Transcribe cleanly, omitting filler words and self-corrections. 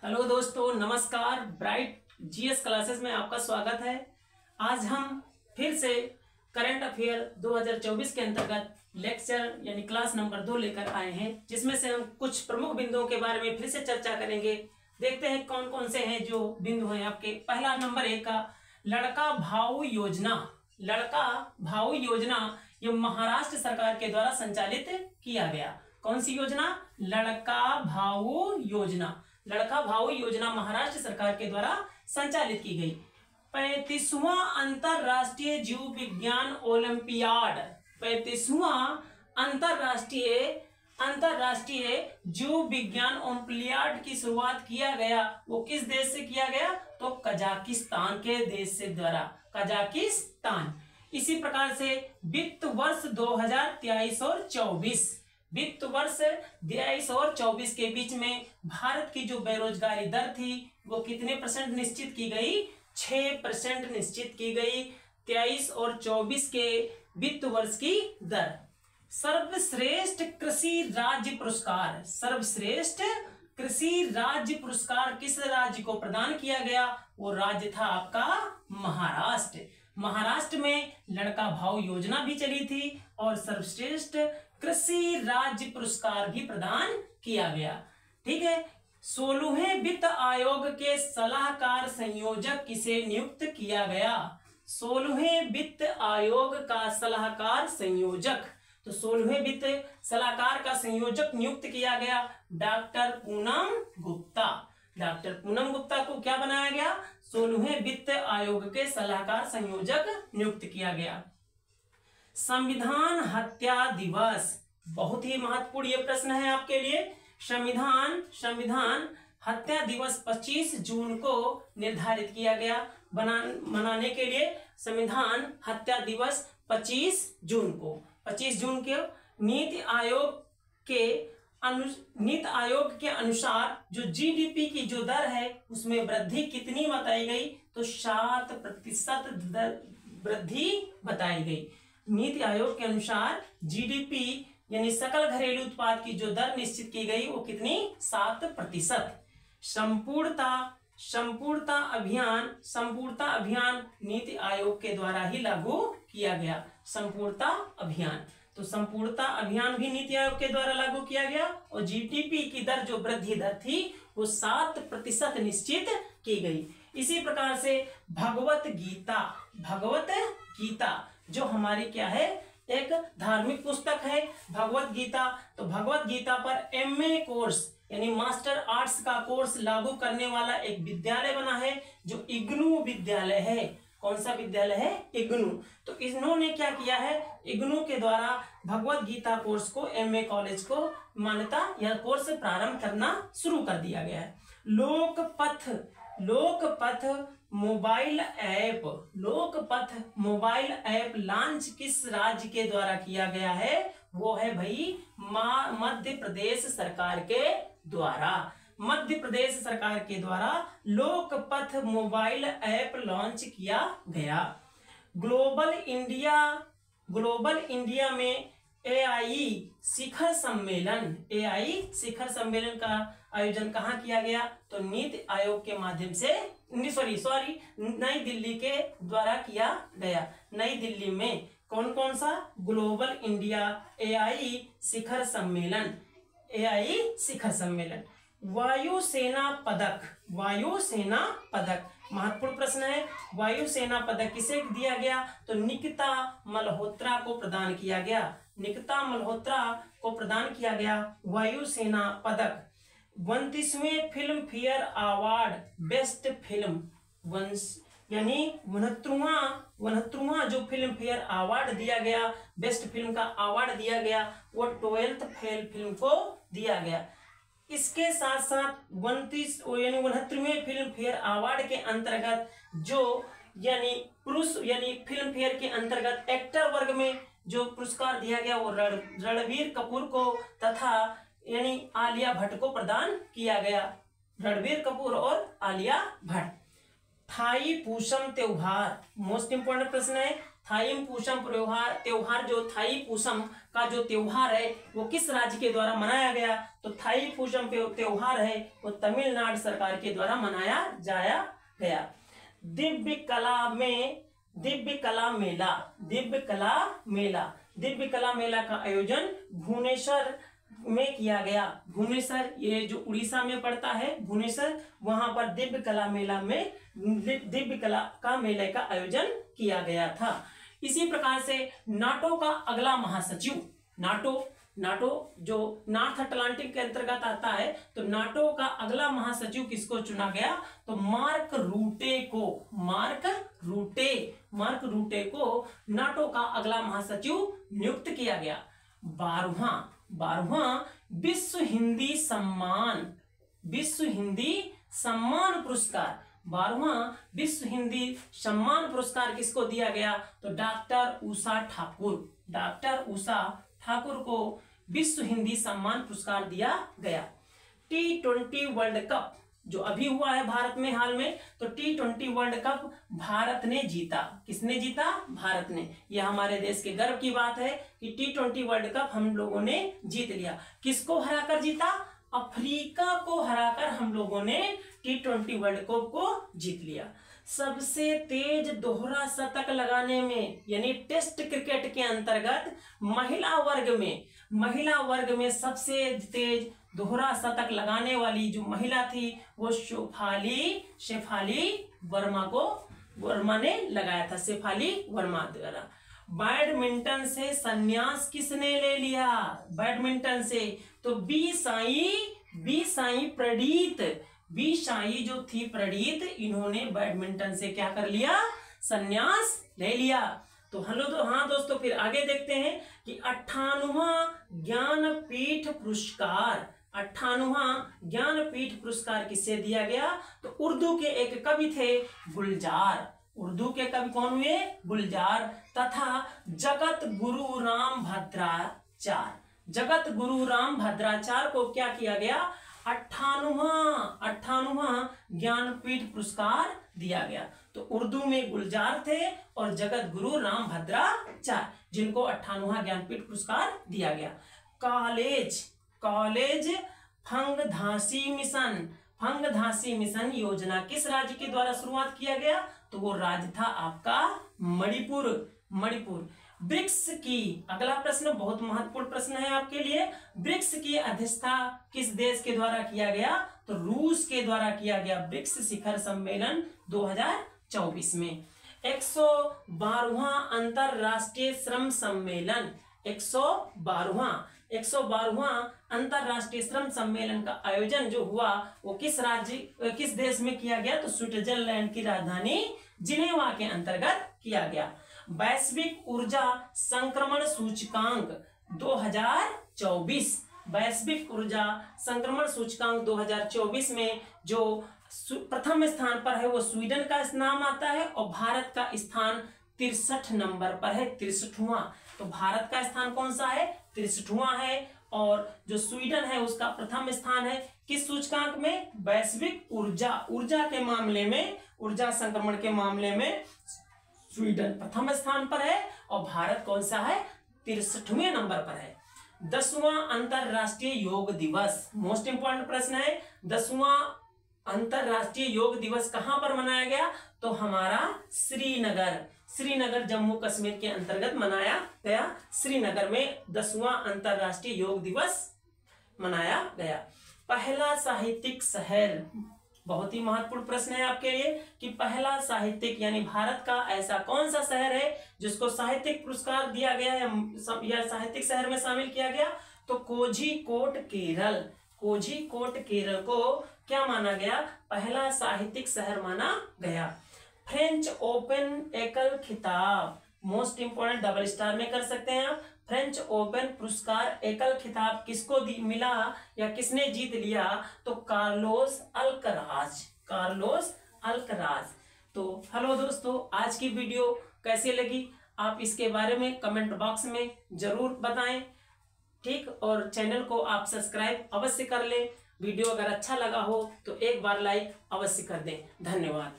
Hello दोस्तों, नमस्कार। Bright GS classes में आपका स्वागत है। आज हम फिर से करंट अफेयर 2024 के अंतर्गत लेक्चर यानी क्लास नंबर 2 लेकर आए हैं, जिसमें से हम कुछ प्रमुख बिंदुओं के बारे में फिर से चर्चा करेंगे। देखते हैं कौन कौन से हैं जो बिंदु हैं आपके। पहला नंबर 1 का लड़का भाऊ योजना। लड़का भाऊ योजना ये महाराष्ट्र सरकार के द्वारा संचालित किया गया। कौन सी योजना? लड़का भाऊ योजना। लड़का भाऊ योजना महाराष्ट्र सरकार के द्वारा संचालित की गई। 35वां अंतरराष्ट्रीय जीव विज्ञान ओलंपियाड। 35वां अंतरराष्ट्रीय जीव विज्ञान ओलंपियाड की शुरुआत किया गया। वो किस देश से किया गया? तो कजाकिस्तान के देश से द्वारा। कजाकिस्तान। इसी प्रकार से वित्त वर्ष 2023 और 24, वित्त वर्ष 23 और 24 के बीच में भारत की जो बेरोजगारी दर थी वो कितने % निश्चित की गई? 6% निश्चित की गई 23 और 24 के वित्त वर्ष की दर। सर्वश्रेष्ठ कृषि राज्य पुरस्कार। सर्वश्रेष्ठ कृषि राज्य पुरस्कार किस राज्य को प्रदान किया गया? वो राज्य था आपका महाराष्ट्र। महाराष्ट्र में लड़का भाऊ योजना भी चली थी और सर्वश्रेष्ठ कृषि राज्य पुरस्कार भी प्रदान किया गया। ठीक है। 16वें वित्त आयोग के सलाहकार संयोजक किसे नियुक्त किया गया? 16वें वित्त आयोग का सलाहकार संयोजक, तो 16वें वित्त सलाहकार का संयोजक नियुक्त किया गया डॉक्टर पूनम गुप्ता। डॉक्टर पूनम गुप्ता को क्या बनाया गया? 16वें वित्त आयोग के सलाहकार संयोजक नियुक्त किया गया। संविधान हत्या दिवस, बहुत ही महत्वपूर्ण ये प्रश्न है आपके लिए। संविधान हत्या दिवस 25 जून को निर्धारित किया गया मनाने के लिए। संविधान हत्या दिवस 25 जून को। 25 जून के नीति आयोग के अनुसार जो जीडीपी की जो दर है उसमें वृद्धि कितनी बताई गई? तो 7% वृद्धि बताई गई। नीति आयोग के अनुसार जीडीपी यानी सकल घरेलू उत्पाद की जो दर निश्चित की गई वो कितनी? 7%। संपूर्णता अभियान नीति आयोग के द्वारा ही लागू किया गया। संपूर्णता अभियान, तो संपूर्णता अभियान भी नीति आयोग के द्वारा लागू किया गया और जीडीपी की दर जो वृद्धि दर थी वो 7% निश्चित की गई। इसी प्रकार से भगवत गीता जो हमारी क्या है? एक धार्मिक पुस्तक है भगवत गीता। तो भगवत गीता पर एमए कोर्स यानी मास्टर आर्ट्स का कोर्स लागू करने वाला एक विद्यालय बना है जो इग्नू विद्यालय है। कौन सा विद्यालय है? इग्नू। तो इन्होंने क्या किया है? इग्नू के द्वारा भगवत गीता कोर्स को एमए कॉलेज को मान्यता या कोर्स प्रारंभ करना शुरू कर दिया गया है। लोकपथ मोबाइल ऐप लॉन्च किस राज्य के द्वारा किया गया है? वो है भाई मध्य प्रदेश सरकार के द्वारा। मध्य प्रदेश सरकार के द्वारा लोकपथ मोबाइल ऐप लॉन्च किया गया। ग्लोबल इंडिया में एआई शिखर सम्मेलन का आयोजन कहाँ किया गया? तो नीति आयोग के माध्यम से नई दिल्ली के द्वारा किया गया। नई दिल्ली में कौन सा? ग्लोबल इंडिया एआई शिखर सम्मेलन। वायुसेना पदक महत्वपूर्ण प्रश्न है। वायुसेना पदक किसे दिया गया? तो निकिता मल्होत्रा को प्रदान किया गया। निकिता मल्होत्रा को प्रदान किया गया वायुसेना पदक। 29वें Filmfare award best film यानी 69वां जो फिल्म फेयर अवार्ड दिया गया, बेस्ट फिल्म का अवार्ड दिया गया, वो 12th फेल फिल्म को दिया गया। इसके साथ साथ 69वें फिल्म फेयर अवार्ड के अंतर्गत जो यानी फिल्म फेयर के अंतर्गत एक्टर वर्ग में जो पुरस्कार दिया गया वो रणबीर कपूर को तथा यानी आलिया भट्ट को प्रदान किया गया। रणबीर कपूर और आलिया भट्ट। थाई पूसम त्योहार मोस्ट इंपोर्टेंट प्रश्न है। थाई पूसम त्योहार जो थाई पूसम का जो त्योहार है वो किस राज्य के द्वारा मनाया गया? तो थाई पूसम त्योहार है वो तमिलनाडु सरकार के द्वारा मनाया जाया गया। दिव्य कला मेला का आयोजन भुवनेश्वर में किया गया। भुवनेश्वर ये जो उड़ीसा में पड़ता है, भुवनेश्वर, वहां पर दिव्य कला का मेले का आयोजन किया गया था। इसी प्रकार से नाटो का अगला महासचिव, नाटो जो नॉर्थ अटलांटिक के अंतर्गत आता है, तो नाटो का अगला महासचिव किसको चुना गया? तो मार्क रूटे को नाटो का अगला महासचिव नियुक्त किया गया। 12वां विश्व हिंदी सम्मान पुरस्कार, 12वां विश्व हिंदी सम्मान पुरस्कार किसको दिया गया? तो डॉक्टर उषा ठाकुर को विश्व हिंदी सम्मान पुरस्कार दिया गया। T20 वर्ल्ड कप जो अभी हुआ है भारत में हाल में, तो T20 वर्ल्ड कप भारत ने जीता। किसने जीता? भारत ने। यह हमारे देश के गर्व की बात है कि T20 वर्ल्ड कप हम लोगों ने जीत लिया। किसको हराकर जीता? अफ्रीका को हराकर हम लोगों ने T20 वर्ल्ड कप को जीत लिया। सबसे तेज दोहरा शतक लगाने में, यानी टेस्ट क्रिकेट के अंतर्गत महिला वर्ग में सबसे तेज दोहरा शतक लगाने वाली जो महिला थी वो शेफाली वर्मा ने लगाया था, शेफाली वर्मा द्वारा। बैडमिंटन से संन्यास किसने ले लिया? बैडमिंटन से तो बी साई जो थी प्रणीत, इन्होंने बैडमिंटन से क्या कर लिया? संन्यास ले लिया। तो हाँ दोस्तों, फिर आगे देखते हैं कि 58वां ज्ञानपीठ पुरस्कार किससे दिया गया? तो उर्दू के एक कवि थे गुलजार। उर्दू के कवि कौन हुए? गुलजार। तथा जगत गुरु राम भद्राचार्य को क्या किया गया? 58वां ज्ञानपीठ पुरस्कार दिया गया। तो उर्दू में गुलजार थे और जगत गुरु राम भद्राचार्य, जिनको 58वां ज्ञानपीठ पुरस्कार दिया गया। कॉलेज फंगधासी मिशन योजना किस राज्य के द्वारा शुरुआत किया गया? तो वो राज्य था आपका मणिपुर। ब्रिक्स की, अगला प्रश्न बहुत महत्वपूर्ण प्रश्न है आपके लिए। ब्रिक्स की अध्यक्षता किस देश के द्वारा किया गया? तो रूस के द्वारा किया गया। ब्रिक्स शिखर सम्मेलन 2024 में। 112वां अंतरराष्ट्रीय श्रम सम्मेलन, 112वां अंतरराष्ट्रीय श्रम सम्मेलन का आयोजन जो हुआ वो किस देश में किया गया? तो स्विट्जरलैंड की राजधानी जिनेवा के अंतर्गत किया गया। वैश्विक ऊर्जा संक्रमण सूचकांक 2024, वैश्विक ऊर्जा संक्रमण सूचकांक 2024 में जो प्रथम स्थान पर है वो स्वीडन का नाम आता है और भारत का स्थान 63 नंबर पर है, 63वां। तो भारत का स्थान कौन सा है? 63वां है। और जो स्वीडन है उसका प्रथम स्थान है किस सूचकांक में? वैश्विक ऊर्जा के मामले में, ऊर्जा संक्रमण के मामले में स्वीडन प्रथम स्थान पर है और भारत कौन सा है? 63वें नंबर पर है। 10वां अंतरराष्ट्रीय योग दिवस, मोस्ट इंपॉर्टेंट प्रश्न है। 10वां अंतरराष्ट्रीय योग दिवस कहां पर मनाया गया? तो हमारा श्रीनगर जम्मू कश्मीर के अंतर्गत मनाया गया। श्रीनगर में 10वां अंतरराष्ट्रीय योग दिवस मनाया गया। पहला साहित्यिक शहर, बहुत ही महत्वपूर्ण प्रश्न है आपके लिए कि पहला साहित्यिक यानी भारत का ऐसा कौन सा शहर है जिसको साहित्यिक पुरस्कार दिया गया है या साहित्यिक शहर में शामिल किया गया? तो कोझिकोड केरल को क्या माना गया? पहला साहित्यिक शहर माना गया। फ्रेंच ओपन एकल खिताब, मोस्ट इंपोर्टेंट, डबल स्टार में कर सकते हैं आप। फ्रेंच ओपन पुरस्कार एकल खिताब किसको मिला या किसने जीत लिया? तो कार्लोस अल्कराज। तो हेलो दोस्तों, आज की वीडियो कैसी लगी आप इसके बारे में कमेंट बॉक्स में जरूर बताएं, ठीक। और चैनल को आप सब्सक्राइब अवश्य कर लें। वीडियो अगर अच्छा लगा हो तो एक बार लाइक अवश्य कर दें। धन्यवाद।